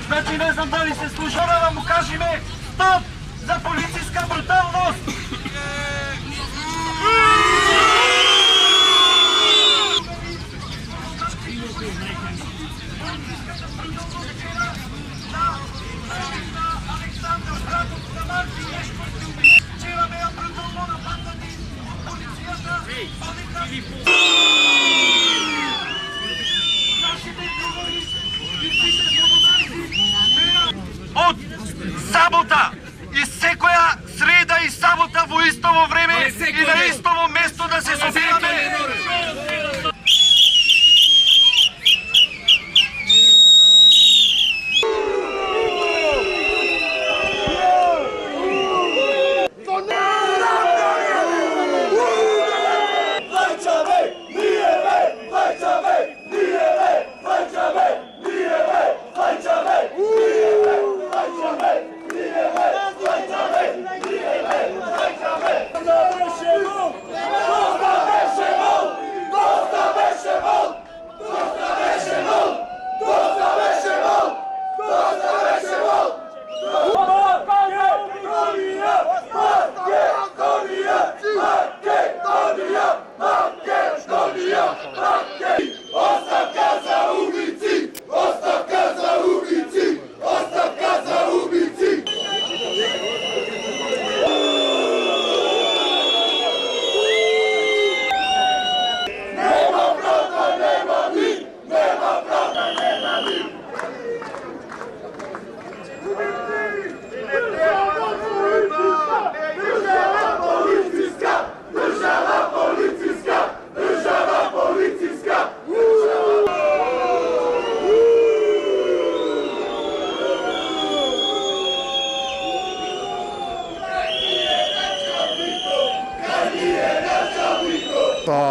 Значи не знам дали се слуша, да му кажеме стоп за полицейска бруталност! Од сабота и секоја среда и сабота во истово време и на истово место да се собираме.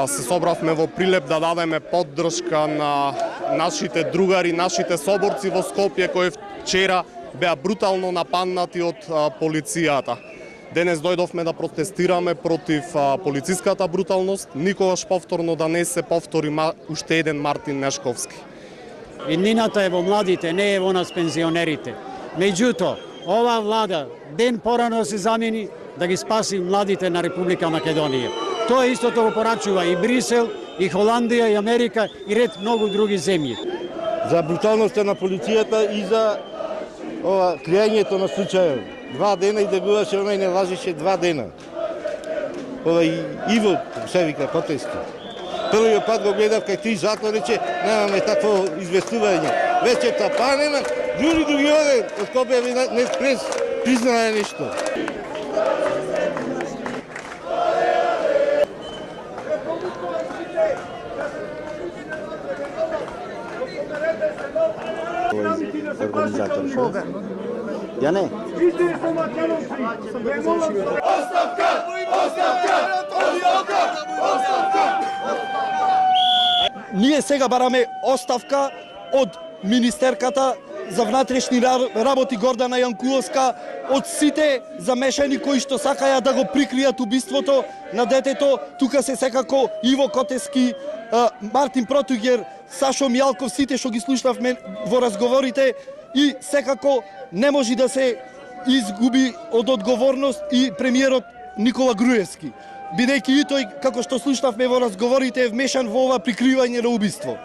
Се собравме во Прилеп да дадеме поддршка на нашите другари, нашите соборци во Скопје кои вчера беа брутално нападнати од полицијата. Денес дојдовме да протестираме против полициската бруталност, никогаш повторно да не се повтори уште еден Мартин Нешковски. Иднината е во младите, не е во нас пензионерите. Меѓутоа, ова влада ден порано се замени да ги спаси младите на Република Македонија. Тоа истото го порачува и Брисел, и Холандија, и Америка, и ред многу други земји. За бруталноста на полицијата и за кријањето на случајот. 2 дена и дебуваше, онај не лажеше 2 дена. Иво се вика Котески. Првиот пат го гледав кај ти затвор, рече, немаме такво известување. Вече тапанена, дури други оден, од Скопје не признае нешто. Organizator šo? Ja ne. Оставка! Оставка! Оставка! Ние сега бараме оставка од министерката за внатрешни работи Гордана Јанкуловска, од сите замешани кои што сакаја да го прикријат убиството на детето. Тука се секако Иво Котески, Мартин Протугер, Сашо Мјалков, сите што ги слушнавме во разговорите, и секако не може да се изгуби од одговорност и премиерот Никола Груевски, бидејќи и тој, како што слушнавме во разговорите, е вмешан во ова прикривање на убиство.